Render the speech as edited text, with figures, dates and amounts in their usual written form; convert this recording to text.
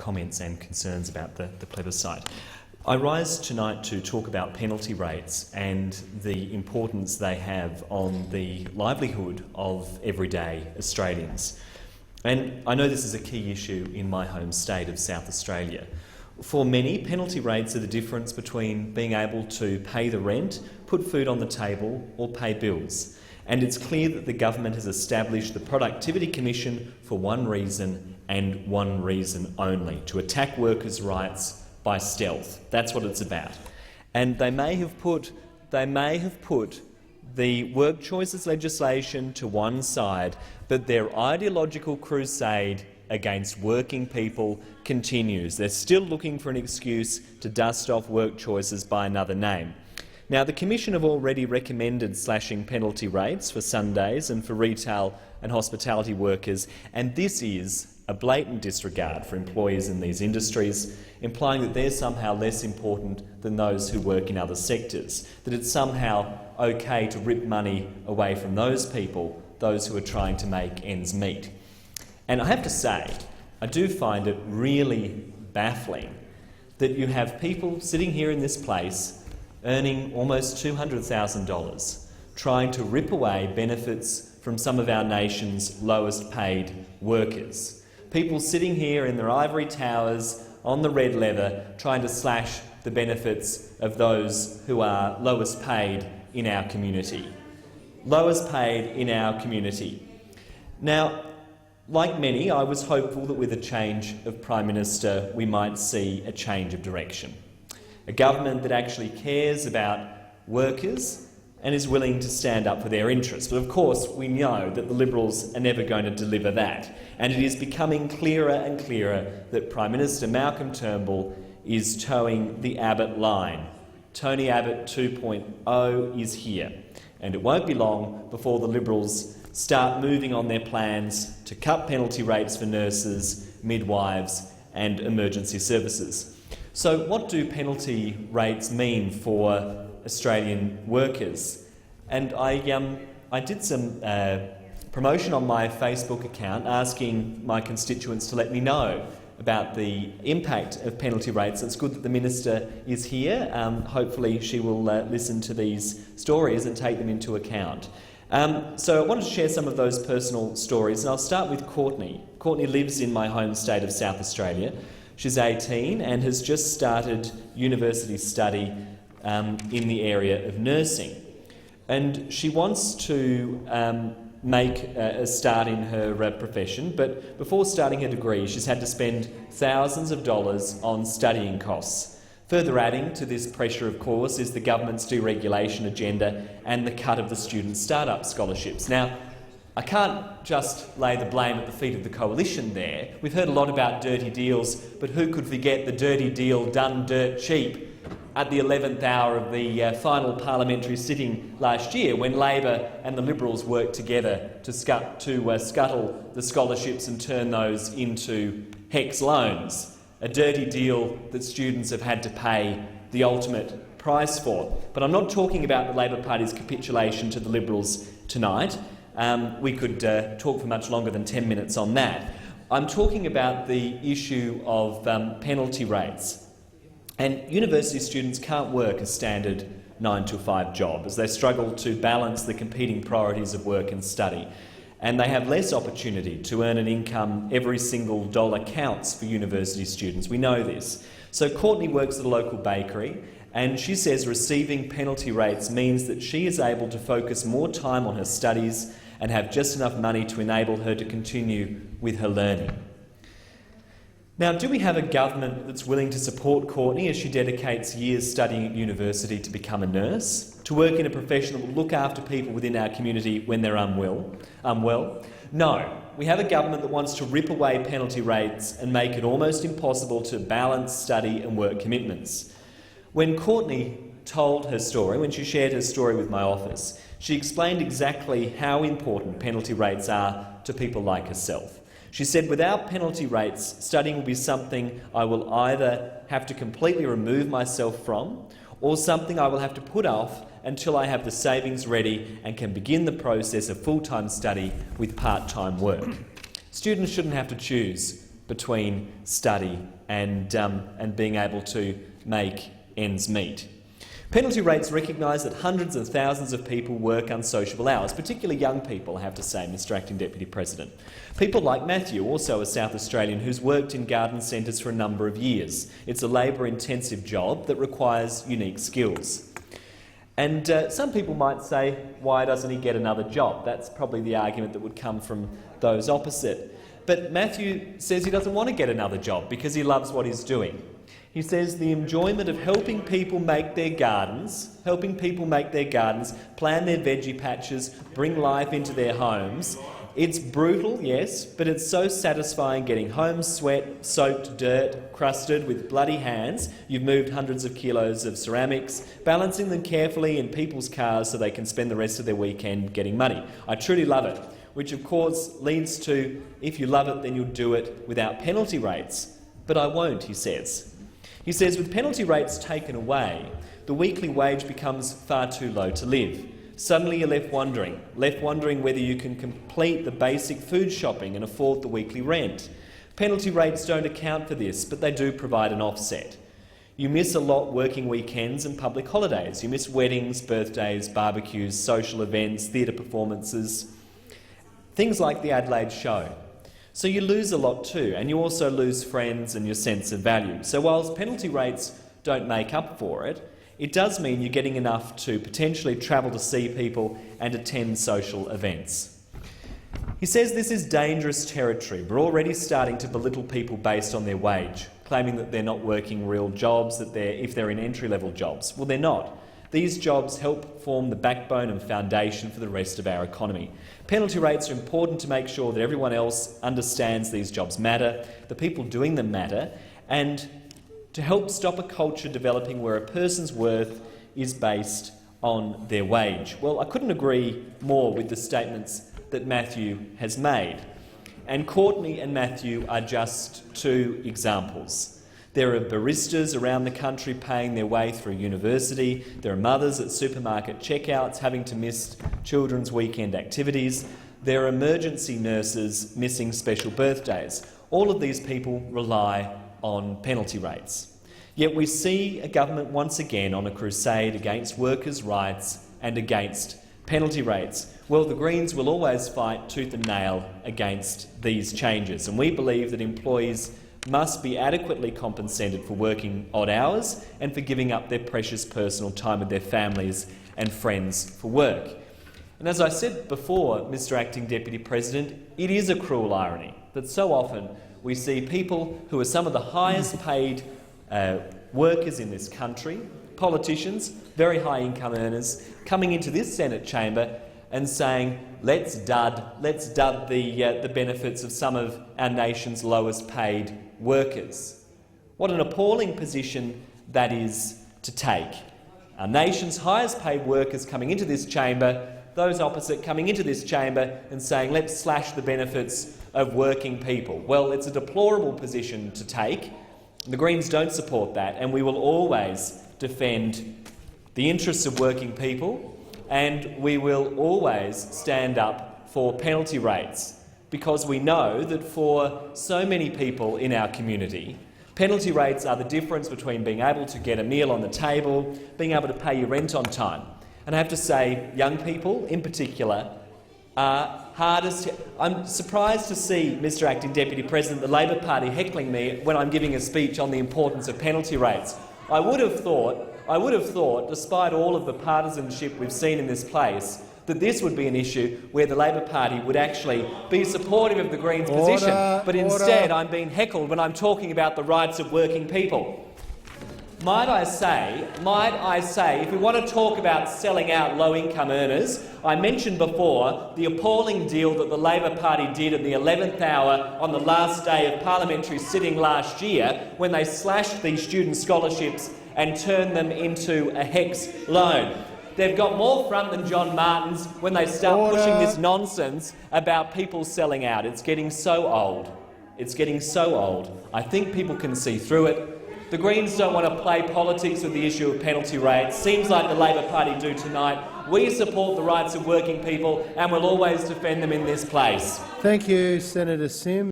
comments and concerns about the plebiscite. I rise tonight to talk about penalty rates and the importance they have on the livelihood of everyday Australians. And I know this is a key issue in my home state of South Australia. For many, penalty rates are the difference between being able to pay the rent, put food on the table, or pay bills. And it's clear that the government has established the Productivity Commission for one reason and one reason only: to attack workers' rights by stealth. That's what it's about. And they may have put the work choices legislation to one side, but their ideological crusade against working people continues. They're still looking for an excuse to dust off work choices by another name. Now, the Commission have already recommended slashing penalty rates for Sundays and for retail and hospitality workers, and this is a blatant disregard for employers in these industries, implying that they're somehow less important than those who work in other sectors, that it's somehow okay to rip money away from those people, those who are trying to make ends meet. And I have to say, I do find it really baffling that you have people sitting here in this place earning almost $200,000, trying to rip away benefits from some of our nation's lowest paid workers. People sitting here in their ivory towers on the red leather trying to slash the benefits of those who are lowest paid in our community. Lowest paid in our community. Now, like many, I was hopeful that with a change of Prime Minister we might see a change of direction. A government that actually cares about workers and is willing to stand up for their interests. But of course we know that the Liberals are never going to deliver that, and it is becoming clearer and clearer that Prime Minister Malcolm Turnbull is towing the Abbott line. Tony Abbott 2.0 is here, and it won't be long before the Liberals start moving on their plans to cut penalty rates for nurses, midwives and emergency services. So what do penalty rates mean for Australian workers? And I did some promotion on my Facebook account asking my constituents to let me know about the impact of penalty rates. It's good that the Minister is here. Hopefully she will listen to these stories and take them into account. So I wanted to share some of those personal stories, and I'll start with Courtney. Courtney lives in my home state of South Australia. She's 18 and has just started university study in the area of nursing. And she wants to make a start in her profession, but before starting her degree she's had to spend thousands of dollars on studying costs. Further adding to this pressure, of course, is the government's deregulation agenda and the cut of the student startup scholarships. Now, I can't just lay the blame at the feet of the coalition there. We've heard a lot about dirty deals, but who could forget the dirty deal done dirt cheap at the 11th hour of the final parliamentary sitting last year, when Labor and the Liberals worked together to scuttle the scholarships and turn those into HECS loans, a dirty deal that students have had to pay the ultimate price for. But I'm not talking about the Labor Party's capitulation to the Liberals tonight. We could talk for much longer than 10 minutes on that. I'm talking about the issue of penalty rates. And university students can't work a standard 9-to-5 job as they struggle to balance the competing priorities of work and study. And they have less opportunity to earn an income. Every single dollar counts for university students. We know this. So Courtney works at a local bakery, and she says receiving penalty rates means that she is able to focus more time on her studies and have just enough money to enable her to continue with her learning. Now, do we have a government that's willing to support Courtney as she dedicates years studying at university to become a nurse, to work in a profession that will look after people within our community when they're unwell? No. We have a government that wants to rip away penalty rates and make it almost impossible to balance study and work commitments. When Courtney told her story, when she shared her story with my office, she explained exactly how important penalty rates are to people like herself. She said, without penalty rates, studying will be something I will either have to completely remove myself from, or something I will have to put off until I have the savings ready and can begin the process of full-time study with part-time work. Students shouldn't have to choose between study and being able to make ends meet. Penalty rates recognise that hundreds of thousands of people work unsociable hours, particularly young people, I have to say, Mr Acting Deputy President. People like Matthew, also a South Australian, who's worked in garden centres for a number of years. It's a labour-intensive job that requires unique skills. And some people might say, why doesn't he get another job? That's probably the argument that would come from those opposite. But Matthew says he doesn't want to get another job because he loves what he's doing. He says the enjoyment of helping people make their gardens, plan their veggie patches, bring life into their homes. It's brutal, yes, but it's so satisfying getting home sweat, soaked dirt, crusted with bloody hands. You've moved hundreds of kilos of ceramics, balancing them carefully in people's cars so they can spend the rest of their weekend getting money. I truly love it, which of course leads to, if you love it, then you'll do it without penalty rates. But I won't, he says. He says, with penalty rates taken away, the weekly wage becomes far too low to live. Suddenly you're left wondering whether you can complete the basic food shopping and afford the weekly rent. Penalty rates don't account for this, but they do provide an offset. You miss a lot working weekends and public holidays. You miss weddings, birthdays, barbecues, social events, theatre performances, things like the Adelaide show. So you lose a lot too, and you also lose friends and your sense of value. So whilst penalty rates don't make up for it, it does mean you're getting enough to potentially travel to see people and attend social events. He says this is dangerous territory. We're already starting to belittle people based on their wage, claiming that they're not working real jobs, if they're in entry-level jobs. Well, they're not. These jobs help form the backbone and foundation for the rest of our economy. Penalty rates are important to make sure that everyone else understands these jobs matter, the people doing them matter, and to help stop a culture developing where a person's worth is based on their wage. Well, I couldn't agree more with the statements that Matthew has made. And Courtney and Matthew are just two examples. There are baristas around the country paying their way through university. There are mothers at supermarket checkouts having to miss children's weekend activities. There are emergency nurses missing special birthdays. All of these people rely on penalty rates. Yet we see a government once again on a crusade against workers' rights and against penalty rates. Well, the Greens will always fight tooth and nail against these changes, and we believe that employees must be adequately compensated for working odd hours and for giving up their precious personal time with their families and friends for work. And as I said before, Mr Acting Deputy President, it is a cruel irony that so often we see people who are some of the highest paid workers in this country, politicians, very high income earners, coming into this Senate chamber and saying, let's dud the benefits of some of our nation's lowest paid workers. What an appalling position that is to take. Our nation's highest paid workers coming into this chamber, those opposite coming into this chamber and saying, let's slash the benefits of working people. Well, it's a deplorable position to take. The Greens don't support that, and we will always defend the interests of working people, and we will always stand up for penalty rates, because we know that for so many people in our community, penalty rates are the difference between being able to get a meal on the table, being able to pay your rent on time. And I have to say, young people in particular are hardest. I'm surprised to see, Mr Acting Deputy President, the Labor Party heckling me when I'm giving a speech on the importance of penalty rates. I would have thought, despite all of the partisanship we've seen in this place, that this would be an issue where the Labor Party would actually be supportive of the Greens' position. But instead, I'm being heckled when I'm talking about the rights of working people. Might I say, if we want to talk about selling out low-income earners, I mentioned before the appalling deal that the Labor Party did at the 11th hour on the last day of parliamentary sitting last year when they slashed these student scholarships and turned them into a HECS loan. They've got more front than John Martin's when they start pushing this nonsense about people selling out. It's getting so old. It's getting so old. I think people can see through it. The Greens don't want to play politics with the issue of penalty rates. Seems like the Labor Party do tonight. We support the rights of working people and will always defend them in this place. Thank you, Senator Sim.